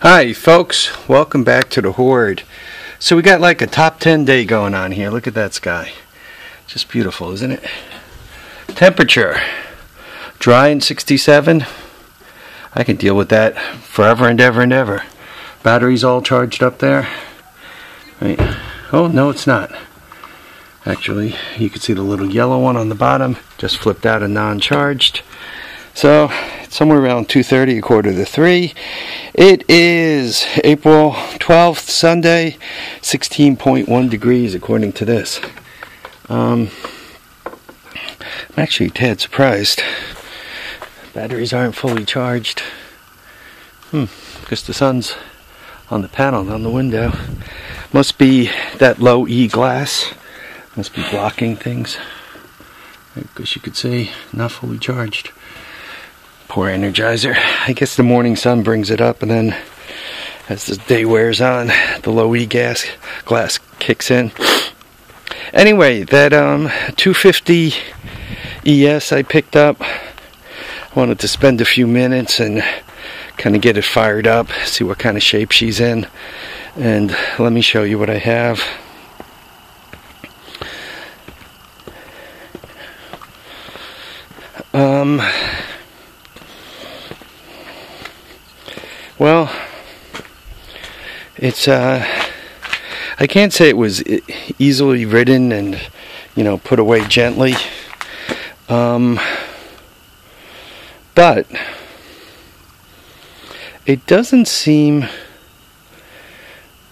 Hi folks, welcome back to the Horde. So we got like a top 10 day going on here. Look at that sky. Just beautiful, isn't it? Temperature, dry and 67. I can deal with that forever and ever and ever. Battery's all charged up there. Right. Oh, no it's not. Actually, you can see the little yellow one on the bottom. Just flipped out and non-charged. So, it's somewhere around 2:30, a quarter to 3. It is April 12th, Sunday, 16.1 degrees according to this. I'm actually a tad surprised. Batteries aren't fully charged. Because the sun's on the panel, on the window. Must be that low E glass. Must be blocking things. Because you could see, not fully charged. Poor Energizer. I guess the morning sun brings it up, and then as the day wears on, the low E glass kicks in. Anyway, that 250 ES I picked up, I wanted to spend a few minutes and kind of get it fired up, see what kind of shape she's in, and let me show you what I have. Well, it's I can't say it was easily ridden and, you know, put away gently, but it doesn't seem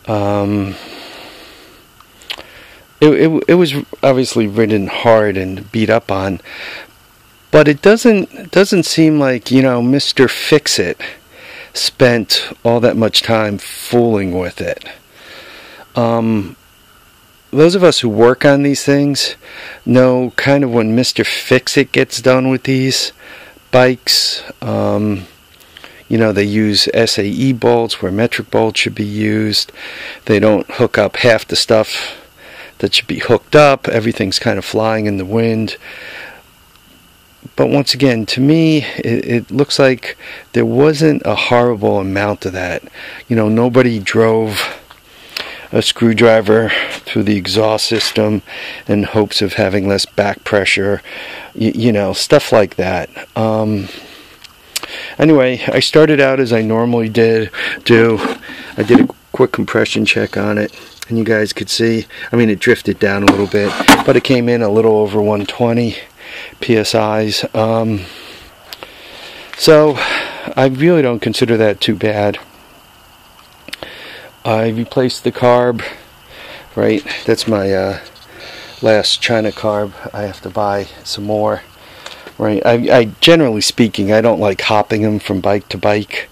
it was obviously ridden hard and beat up on, but it doesn't seem like, you know, Mr. Fix-It spent all that much time fooling with it. Those of us who work on these things know kind of when Mr. Fix-It gets done with these bikes. You know, they use SAE bolts where metric bolts should be used. They don't hook up half the stuff that should be hooked up. Everything's kind of flying in the wind. But once again, to me, it looks like there wasn't a horrible amount of that. You know, nobody drove a screwdriver through the exhaust system in hopes of having less back pressure. You know, stuff like that. Anyway, I started out as I normally do. I did a quick compression check on it, and you guys could see, I mean, it drifted down a little bit, but it came in a little over 120 PSIs. So I really don't consider that too bad. I replaced the carb, right? That's my last China carb. I have to buy some more, right? I generally speaking, I don't like hopping them from bike to bike,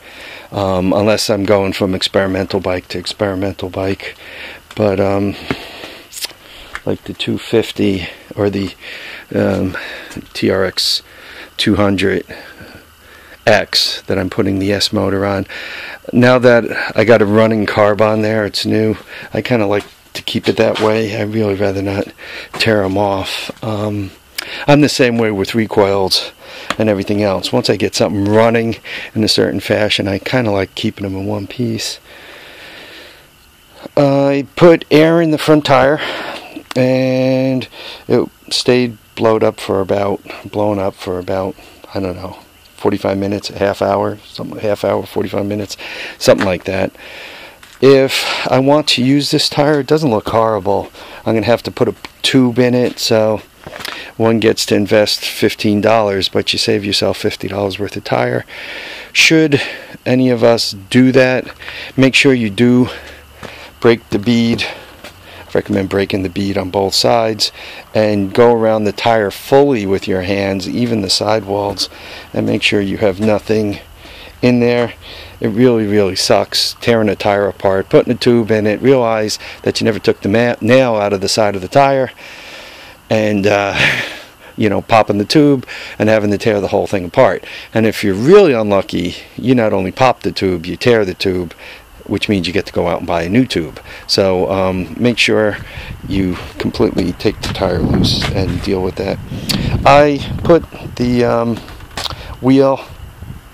unless I'm going from experimental bike to experimental bike. But like the 250 or the TRX 200X that I'm putting the S motor on. Now that I got a running carb on there, it's new, I kind of like to keep it that way. I really rather not tear them off. I'm the same way with recoils and everything else. Once I get something running in a certain fashion, I kind of like keeping them in one piece. I put air in the front tire, and it stayed blown up for about, I don't know, 45 minutes, a half hour, 45 minutes, something like that. If I want to use this tire, it doesn't look horrible. I'm going to have to put a tube in it, so one gets to invest $15, but you save yourself $50 worth of tire. Should any of us do that, make sure you do break the bead. I recommend breaking the bead on both sides and go around the tire fully with your hands, even the sidewalls, and make sure you have nothing in there. It really sucks tearing a tire apart, putting a tube in it, realize that you never took the nail out of the side of the tire, and you know, popping the tube and having to tear the whole thing apart. And if you're really unlucky, you not only pop the tube, you tear the tube, which means you get to go out and buy a new tube. So make sure you completely take the tire loose and deal with that. I put the wheel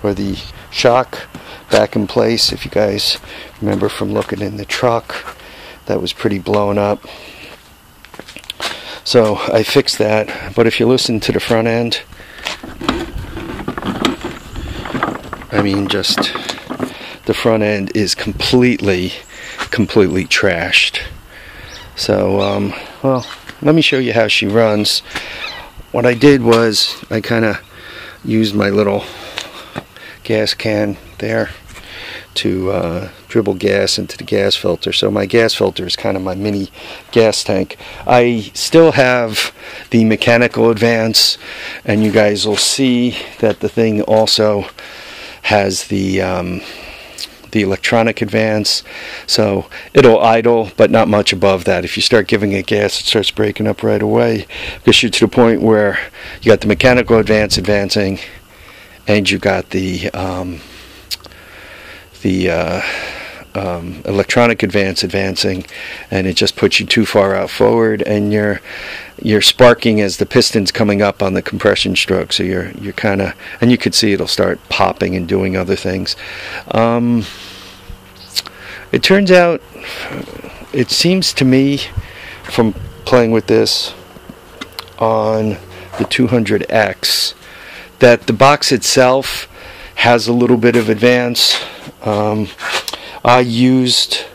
or the shock back in place. If you guys remember from looking in the truck, that was pretty blown up. So I fixed that. But if you listen to the front end, I mean, just the front end is completely trashed. So well, let me show you how she runs. What I did was I kind of used my little gas can there to dribble gas into the gas filter. So my gas filter is kind of my mini gas tank. I still have the mechanical advance, and you guys will see that the thing also has the electronic advance, so it'll idle, but not much above that. If you start giving it gas, it starts breaking up right away, because you're to the point where you got the mechanical advance advancing, and you got the electronic advance advancing, and it just puts you too far out forward, and you're sparking as the piston's coming up on the compression stroke. So you're kind of, and you could see it'll start popping and doing other things. It turns out, it seems to me from playing with this on the 200X, that the box itself has a little bit of advance. I used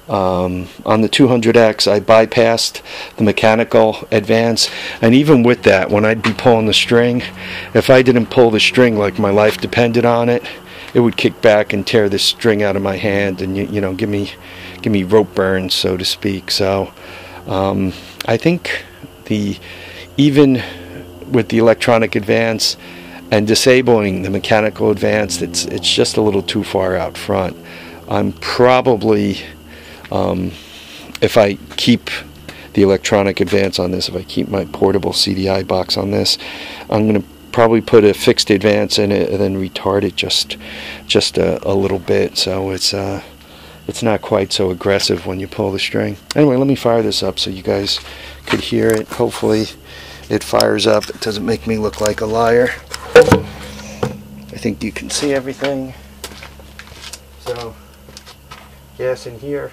on the 200X, I bypassed the mechanical advance, and even with that, when I'd be pulling the string, if I didn't pull the string like my life depended on it, it would kick back and tear the string out of my hand, and you know, give me rope burns, so to speak. So I think even with the electronic advance and disabling the mechanical advance, it's just a little too far out front. I'm probably, if I keep the electronic advance on this, if I keep my portable CDI box on this, I'm going to probably put a fixed advance in it and then retard it just a little bit, so it's not quite so aggressive when you pull the string. Anyway, let me fire this up so you guys could hear it. Hopefully it fires up. It doesn't make me look like a liar. I think you can see everything. So gas in here,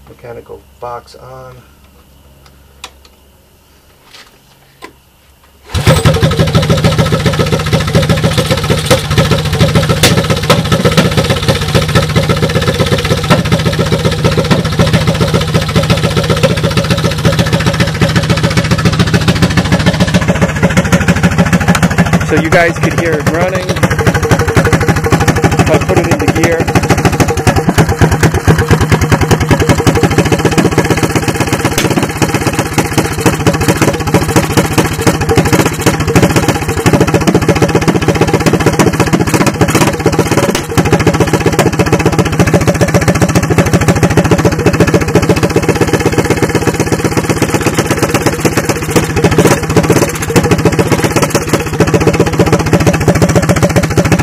mechanical box on. So you guys could hear it running. If I put it into gear,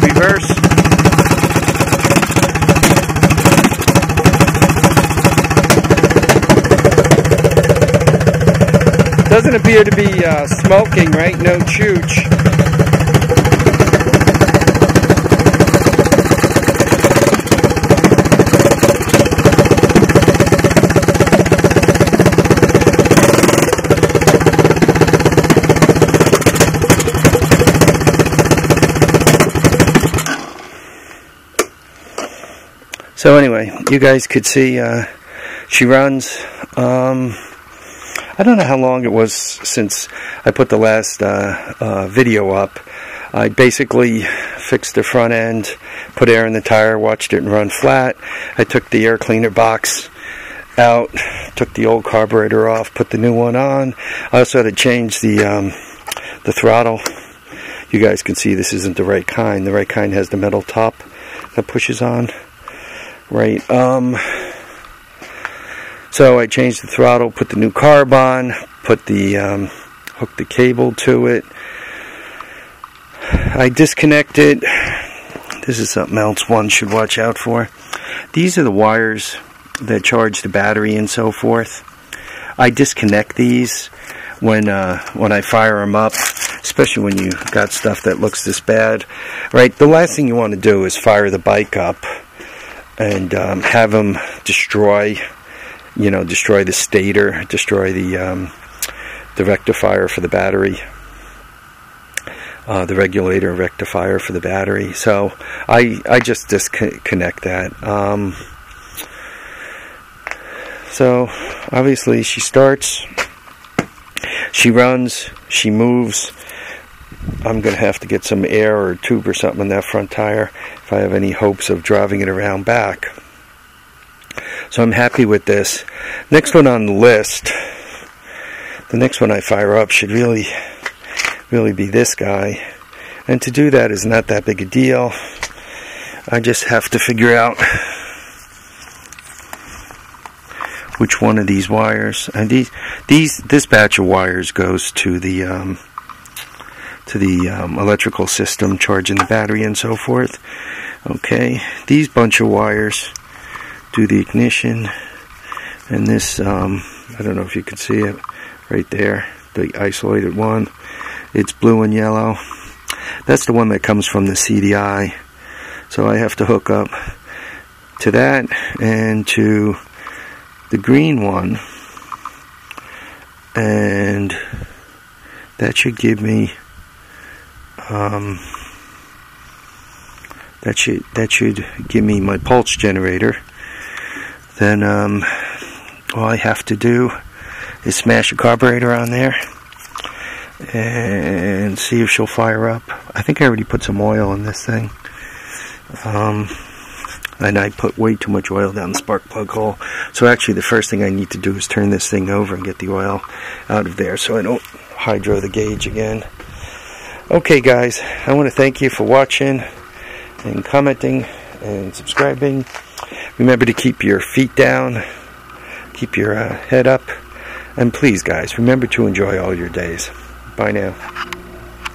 reverse. Doesn't appear to be smoking, right? No chooch. So anyway, you guys could see she runs. I don't know how long it was since I put the last video up. I basically fixed the front end, put air in the tire, watched it run flat. I took the air cleaner box out, took the old carburetor off, put the new one on. I also had to change the throttle. You guys can see this isn't the right kind. The right kind has the metal top that pushes on. Right. So I changed the throttle, put the new carb on, put the hooked the cable to it. I disconnected. This is something else one should watch out for. These are the wires that charge the battery and so forth. I disconnect these when I fire them up. especially when you got stuff that looks this bad, right? The last thing you want to do is fire the bike up and have them destroy the stator, destroy the rectifier for the battery, the regulator rectifier for the battery. So I just disconnect that. So obviously she starts, she runs, she moves. I'm going to have to get some air or a tube or something in that front tire if I have any hopes of driving it around back. So I'm happy with this. Next one on the list, the next one I fire up should really be this guy. And to do that is not that big a deal. I just have to figure out which one of these wires, and this batch of wires goes to the electrical system, charging the battery and so forth. Okay, these bunch of wires do the ignition, and this I don't know if you can see it right there, the isolated one. It's blue and yellow. That's the one that comes from the CDI. So I have to hook up to that and to the green one, and that should give me that should give me my pulse generator. Then all I have to do is smash a carburetor on there and see if she'll fire up. I think I already put some oil in this thing. And I put way too much oil down the spark plug hole. So actually the first thing I need to do is turn this thing over and get the oil out of there so I don't hydro the gauge again. Okay guys, I want to thank you for watching and commenting and subscribing. Remember to keep your feet down, keep your head up, and please guys, remember to enjoy all your days. Bye now.